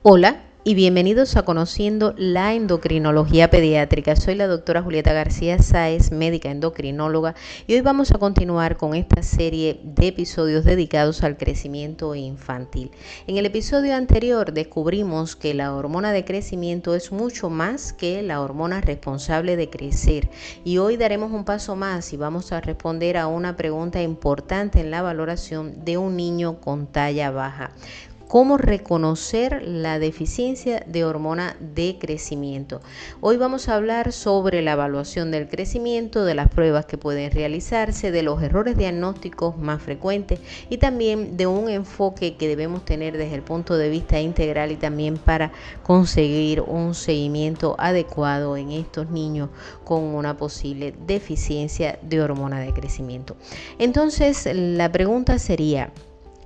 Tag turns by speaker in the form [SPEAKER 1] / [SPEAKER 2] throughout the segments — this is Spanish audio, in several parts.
[SPEAKER 1] Hola y bienvenidos a Conociendo la Endocrinología Pediátrica. Soy la doctora Julieta García Sáez, médica endocrinóloga, y hoy vamos a continuar con esta serie de episodios dedicados al crecimiento infantil. En el episodio anterior descubrimos que la hormona de crecimiento es mucho más que la hormona responsable de crecer, y hoy daremos un paso más y vamos a responder a una pregunta importante en la valoración de un niño con talla baja. ¿Cómo reconocer la deficiencia de hormona de crecimiento? Hoy vamos a hablar sobre la evaluación del crecimiento, de las pruebas que pueden realizarse, de los errores diagnósticos más frecuentes y también de un enfoque que debemos tener desde el punto de vista integral y también para conseguir un seguimiento adecuado en estos niños con una posible deficiencia de hormona de crecimiento. Entonces, la pregunta sería,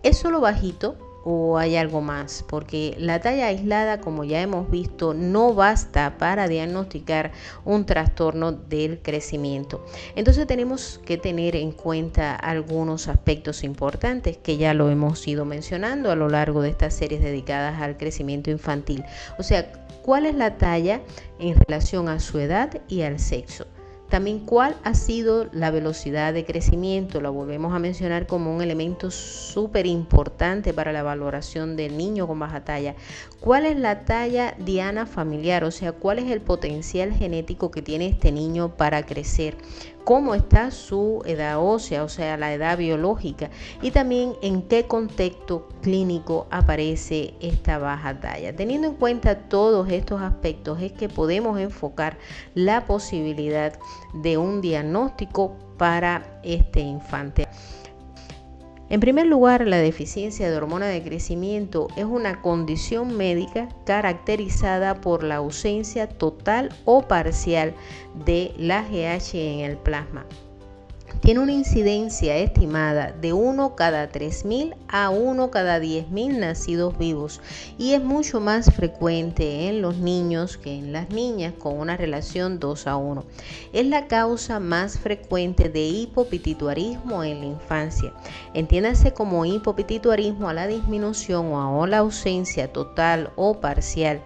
[SPEAKER 1] ¿es solo bajito o hay algo más? Porque la talla aislada, como ya hemos visto, no basta para diagnosticar un trastorno del crecimiento. Entonces tenemos que tener en cuenta algunos aspectos importantes que ya lo hemos ido mencionando a lo largo de estas series dedicadas al crecimiento infantil. O sea, ¿cuál es la talla en relación a su edad y al sexo? También, ¿cuál ha sido la velocidad de crecimiento? Lo volvemos a mencionar como un elemento súper importante para la valoración del niño con baja talla. ¿Cuál es la talla diana familiar? O sea, ¿cuál es el potencial genético que tiene este niño para crecer? ¿Cómo está su edad ósea, o sea, la edad biológica? Y también en qué contexto clínico aparece esta baja talla. Teniendo en cuenta todos estos aspectos es que podemos enfocar la posibilidad de un diagnóstico para este infante. En primer lugar, la deficiencia de hormona de crecimiento es una condición médica caracterizada por la ausencia total o parcial de la AGH en el plasma. Tiene una incidencia estimada de 1 cada 3.000 a 1 cada 10.000 nacidos vivos y es mucho más frecuente en los niños que en las niñas, con una relación 2:1. Es la causa más frecuente de hipopituitarismo en la infancia. Entiéndase como hipopituitarismo a la disminución o a la ausencia total o parcial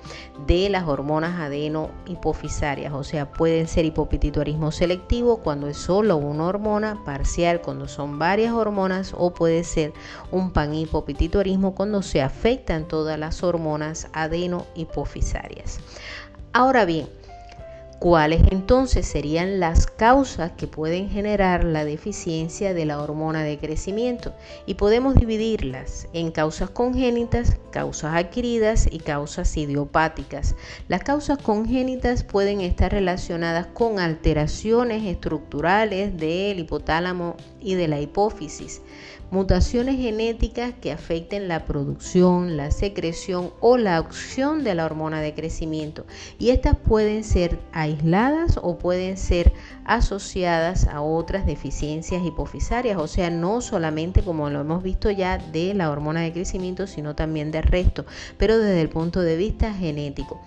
[SPEAKER 1] de las hormonas adeno-hipofisarias. O sea, pueden ser hipopituitarismo selectivo cuando es solo una hormona, parcial cuando son varias hormonas, o puede ser un panhipopituitarismo cuando se afectan todas las hormonas adeno-hipofisarias. Ahora bien, ¿cuáles entonces serían las causas que pueden generar la deficiencia de la hormona de crecimiento? Y podemos dividirlas en causas congénitas, causas adquiridas y causas idiopáticas. Las causas congénitas pueden estar relacionadas con alteraciones estructurales del hipotálamo y de la hipófisis, mutaciones genéticas que afecten la producción, la secreción o la acción de la hormona de crecimiento, y estas pueden ser aisladas o pueden ser asociadas a otras deficiencias hipofisarias, o sea, no solamente, como lo hemos visto ya, de la hormona de crecimiento, sino también del resto, pero desde el punto de vista genético.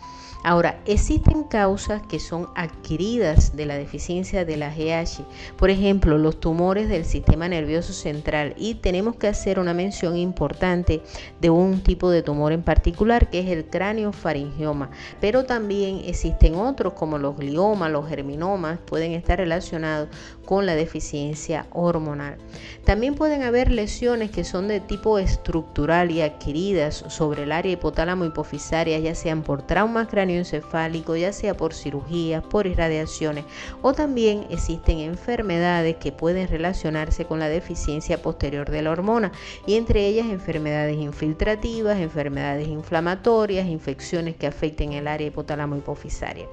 [SPEAKER 1] Ahora, existen causas que son adquiridas de la deficiencia de la AGH, por ejemplo, los tumores del sistema nervioso central, y tenemos que hacer una mención importante de un tipo de tumor en particular que es el craniofaringioma, pero también existen otros como los gliomas, los germinomas, pueden estar relacionados con la deficiencia hormonal. También pueden haber lesiones que son de tipo estructural y adquiridas sobre el área hipotálamo hipofisaria, ya sean por traumas cráneoencefálicos, ya sea por cirugías, por irradiaciones, o también existen enfermedades que pueden relacionarse con la deficiencia posterior de la hormona, y entre ellas enfermedades infiltrativas, enfermedades inflamatorias, infecciones que afecten el área hipotálamo hipofisaria.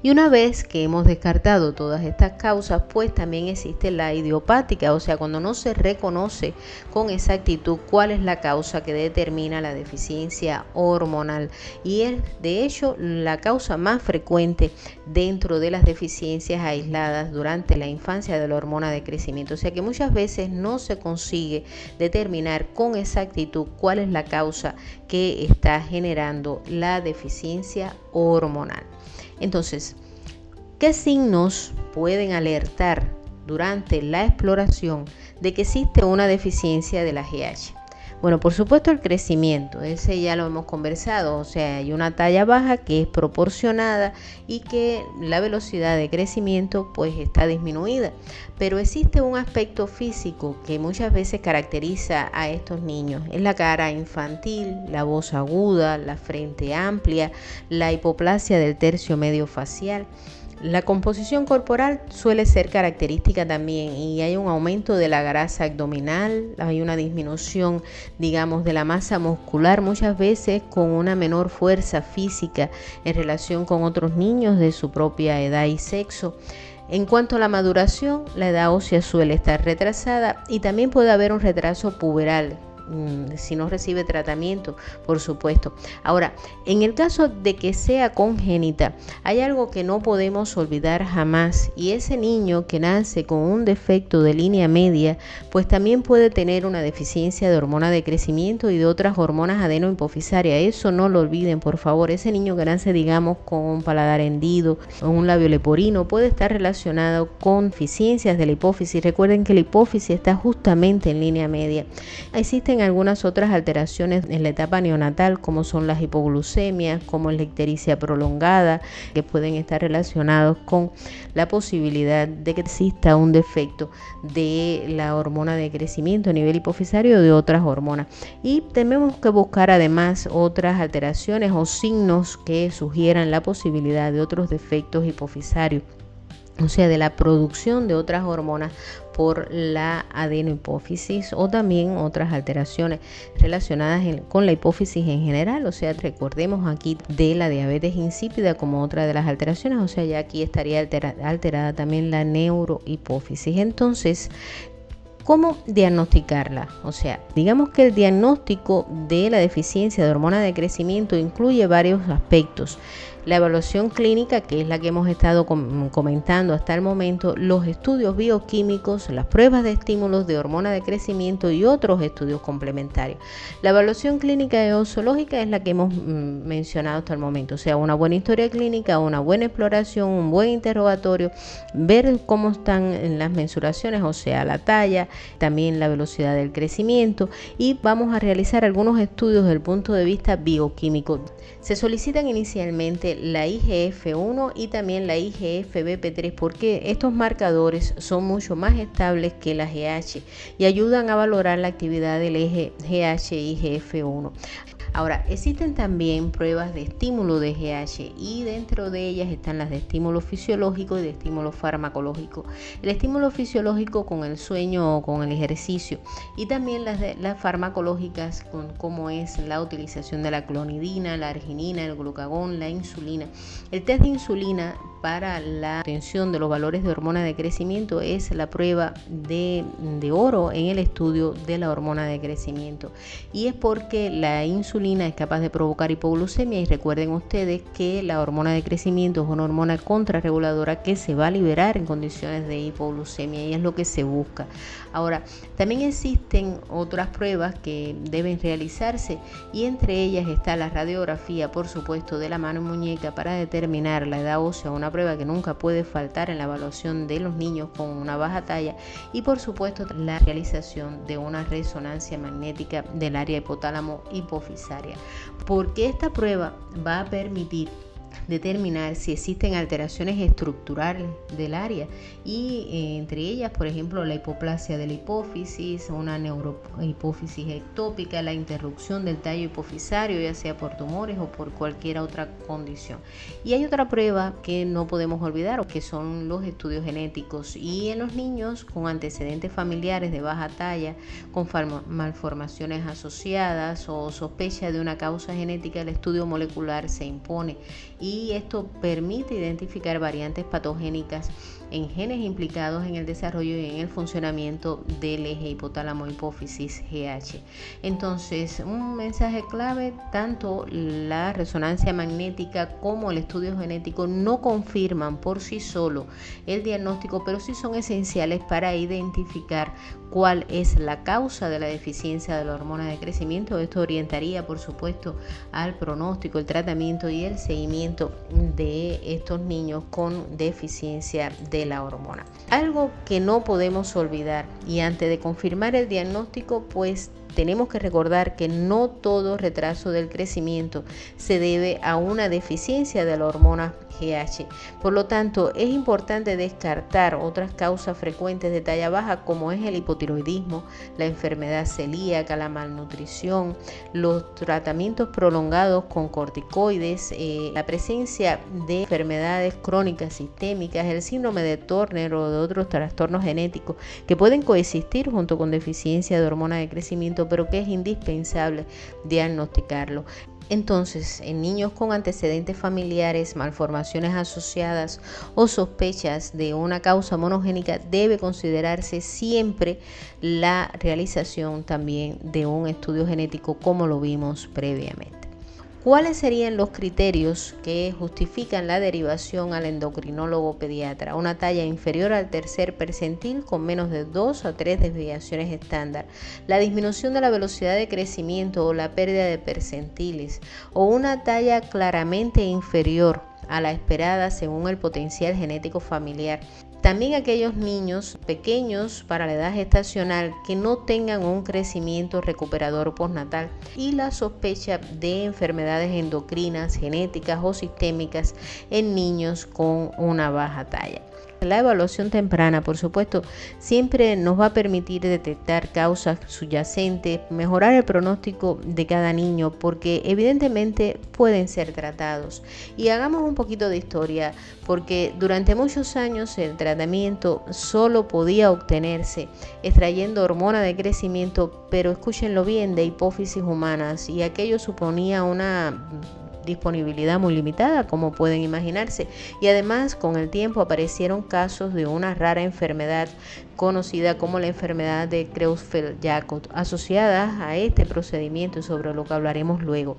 [SPEAKER 1] Y una vez que hemos descartado todas estas causas, pues también existe la idiopática, o sea, cuando no se reconoce con exactitud cuál es la causa que determina la deficiencia hormonal. Y es, de hecho, la causa más frecuente dentro de las deficiencias aisladas durante la infancia de la hormona de crecimiento. O sea que muchas veces no se consigue determinar con exactitud cuál es la causa que está generando la deficiencia hormonal. Entonces, ¿qué signos pueden alertar durante la exploración de que existe una deficiencia de la AGH? Bueno, por supuesto el crecimiento, ese ya lo hemos conversado, o sea, hay una talla baja que es proporcionada y que la velocidad de crecimiento pues está disminuida. Pero existe un aspecto físico que muchas veces caracteriza a estos niños. Es la cara infantil, la voz aguda, la frente amplia, la hipoplasia del tercio medio facial. La composición corporal suele ser característica también y hay un aumento de la grasa abdominal, hay una disminución, digamos, de la masa muscular, muchas veces con una menor fuerza física en relación con otros niños de su propia edad y sexo. En cuanto a la maduración, la edad ósea suele estar retrasada y también puede haber un retraso puberal si no recibe tratamiento, por supuesto. Ahora, en el caso de que sea congénita, hay algo que no podemos olvidar jamás, y ese niño que nace con un defecto de línea media, pues también puede tener una deficiencia de hormona de crecimiento y de otras hormonas adenohipofisarias. Eso no lo olviden, por favor. Ese niño que nace, digamos, con un paladar hendido o un labio leporino puede estar relacionado con deficiencias de la hipófisis. Recuerden que la hipófisis está justamente en línea media. Existen algunas otras alteraciones en la etapa neonatal, como son las hipoglucemias, como la ictericia prolongada, que pueden estar relacionados con la posibilidad de que exista un defecto de la hormona de crecimiento a nivel hipofisario o de otras hormonas. Y tenemos que buscar además otras alteraciones o signos que sugieran la posibilidad de otros defectos hipofisarios, o sea, de la producción de otras hormonas por la adenohipófisis o también otras alteraciones relacionadas con la hipófisis en general. O sea, recordemos aquí de la diabetes insípida como otra de las alteraciones, o sea, ya aquí estaría alterada también la neurohipófisis. Entonces, ¿cómo diagnosticarla? O sea, digamos que el diagnóstico de la deficiencia de hormona de crecimiento incluye varios aspectos. La evaluación clínica, que es la que hemos estado comentando hasta el momento, los estudios bioquímicos, las pruebas de estímulos de hormona de crecimiento y otros estudios complementarios. La evaluación clínica eosológica es la que hemos mencionado hasta el momento, o sea, una buena historia clínica, una buena exploración, un buen interrogatorio, ver cómo están las mensuraciones, o sea, la talla, también la velocidad del crecimiento, y vamos a realizar algunos estudios desde el punto de vista bioquímico. Se solicitan inicialmente la IGF-1 y también la IGF-BP3 porque estos marcadores son mucho más estables que la GH y ayudan a valorar la actividad del eje GH-IGF-1. Ahora, existen también pruebas de estímulo de GH y dentro de ellas están las de estímulo fisiológico y de estímulo farmacológico. El estímulo fisiológico con el sueño o con el ejercicio y también las farmacológicas como es la utilización de la clonidina, la arginina, el glucagón, la insulina. El test de insulina para la obtención de los valores de hormona de crecimiento es la prueba de oro en el estudio de la hormona de crecimiento y es porque la insulina es capaz de provocar hipoglucemia y recuerden ustedes que la hormona de crecimiento es una hormona contrarreguladora que se va a liberar en condiciones de hipoglucemia y es lo que se busca. Ahora, también existen otras pruebas que deben realizarse y entre ellas está la radiografía, por supuesto, de la mano y muñeca para determinar la edad ósea, una prueba que nunca puede faltar en la evaluación de los niños con una baja talla y por supuesto la realización de una resonancia magnética del área hipotálamo hipofisaria, porque esta prueba va a permitir determinar si existen alteraciones estructurales del área y entre ellas, por ejemplo, la hipoplasia de la hipófisis, una neurohipófisis ectópica, la interrupción del tallo hipofisario, ya sea por tumores o por cualquier otra condición. Y hay otra prueba que no podemos olvidar, que son los estudios genéticos y en los niños con antecedentes familiares de baja talla, con malformaciones asociadas o sospecha de una causa genética, el estudio molecular se impone y esto permite identificar variantes patogénicas en genes implicados en el desarrollo y en el funcionamiento del eje hipotálamo-hipófisis GH. Entonces, un mensaje clave, tanto la resonancia magnética como el estudio genético no confirman por sí solo el diagnóstico, pero sí son esenciales para identificar cuál es la causa de la deficiencia de la hormona de crecimiento. Esto orientaría, por supuesto, al pronóstico, el tratamiento y el seguimiento de estos niños con deficiencia de la hormona. Algo que no podemos olvidar y antes de confirmar el diagnóstico, pues tenemos que recordar que no todo retraso del crecimiento se debe a una deficiencia de la hormona GH. Por lo tanto, es importante descartar otras causas frecuentes de talla baja como es el hipotiroidismo, la enfermedad celíaca, la malnutrición, los tratamientos prolongados con corticoides, la presencia de enfermedades crónicas sistémicas, el síndrome de Turner o de otros trastornos genéticos que pueden coexistir junto con deficiencia de hormona de crecimiento, pero que es indispensable diagnosticarlo. Entonces, en niños con antecedentes familiares, malformaciones asociadas o sospechas de una causa monogénica, debe considerarse siempre la realización también de un estudio genético como lo vimos previamente. ¿Cuáles serían los criterios que justifican la derivación al endocrinólogo pediatra? Una talla inferior al tercer percentil con menos de 2 a 3 desviaciones estándar, la disminución de la velocidad de crecimiento o la pérdida de percentiles, o una talla claramente inferior a la esperada según el potencial genético familiar. También aquellos niños pequeños para la edad gestacional que no tengan un crecimiento recuperador postnatal y la sospecha de enfermedades endocrinas, genéticas o sistémicas en niños con una baja talla. La evaluación temprana, por supuesto, siempre nos va a permitir detectar causas subyacentes, mejorar el pronóstico de cada niño, porque evidentemente pueden ser tratados. Y hagamos un poquito de historia, porque durante muchos años el tratamiento solo podía obtenerse extrayendo hormona de crecimiento, pero escúchenlo bien, de hipófisis humanas, y aquello suponía una disponibilidad muy limitada, como pueden imaginarse, y además con el tiempo aparecieron casos de una rara enfermedad conocida como la enfermedad de Creutzfeldt-Jakob asociadas a este procedimiento, sobre lo que hablaremos luego.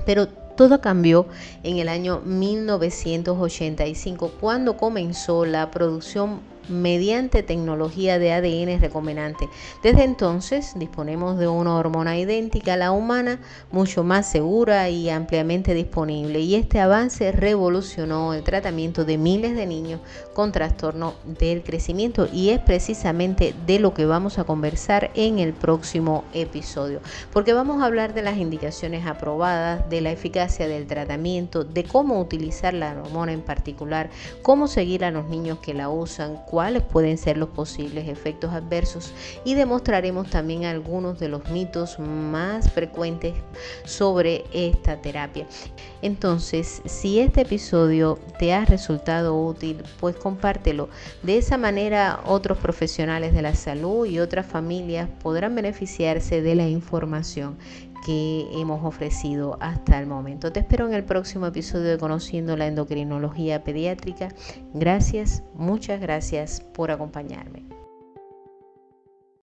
[SPEAKER 1] Pero todo cambió en el año 1985 cuando comenzó la producción mediante tecnología de ADN recombinante. Desde entonces disponemos de una hormona idéntica a la humana, mucho más segura y ampliamente disponible, y este avance revolucionó el tratamiento de miles de niños con trastorno del crecimiento, y es precisamente de lo que vamos a conversar en el próximo episodio, porque vamos a hablar de las indicaciones aprobadas, de la eficacia del tratamiento, de cómo utilizar la hormona en particular, cómo seguir a los niños que la usan, cuáles pueden ser los posibles efectos adversos, y demostraremos también algunos de los mitos más frecuentes sobre esta terapia. Entonces, si este episodio te ha resultado útil, pues compártelo. De esa manera otros profesionales de la salud y otras familias podrán beneficiarse de la información que hemos ofrecido hasta el momento. Te espero en el próximo episodio de Conociendo la Endocrinología Pediátrica. Gracias, muchas gracias por acompañarme.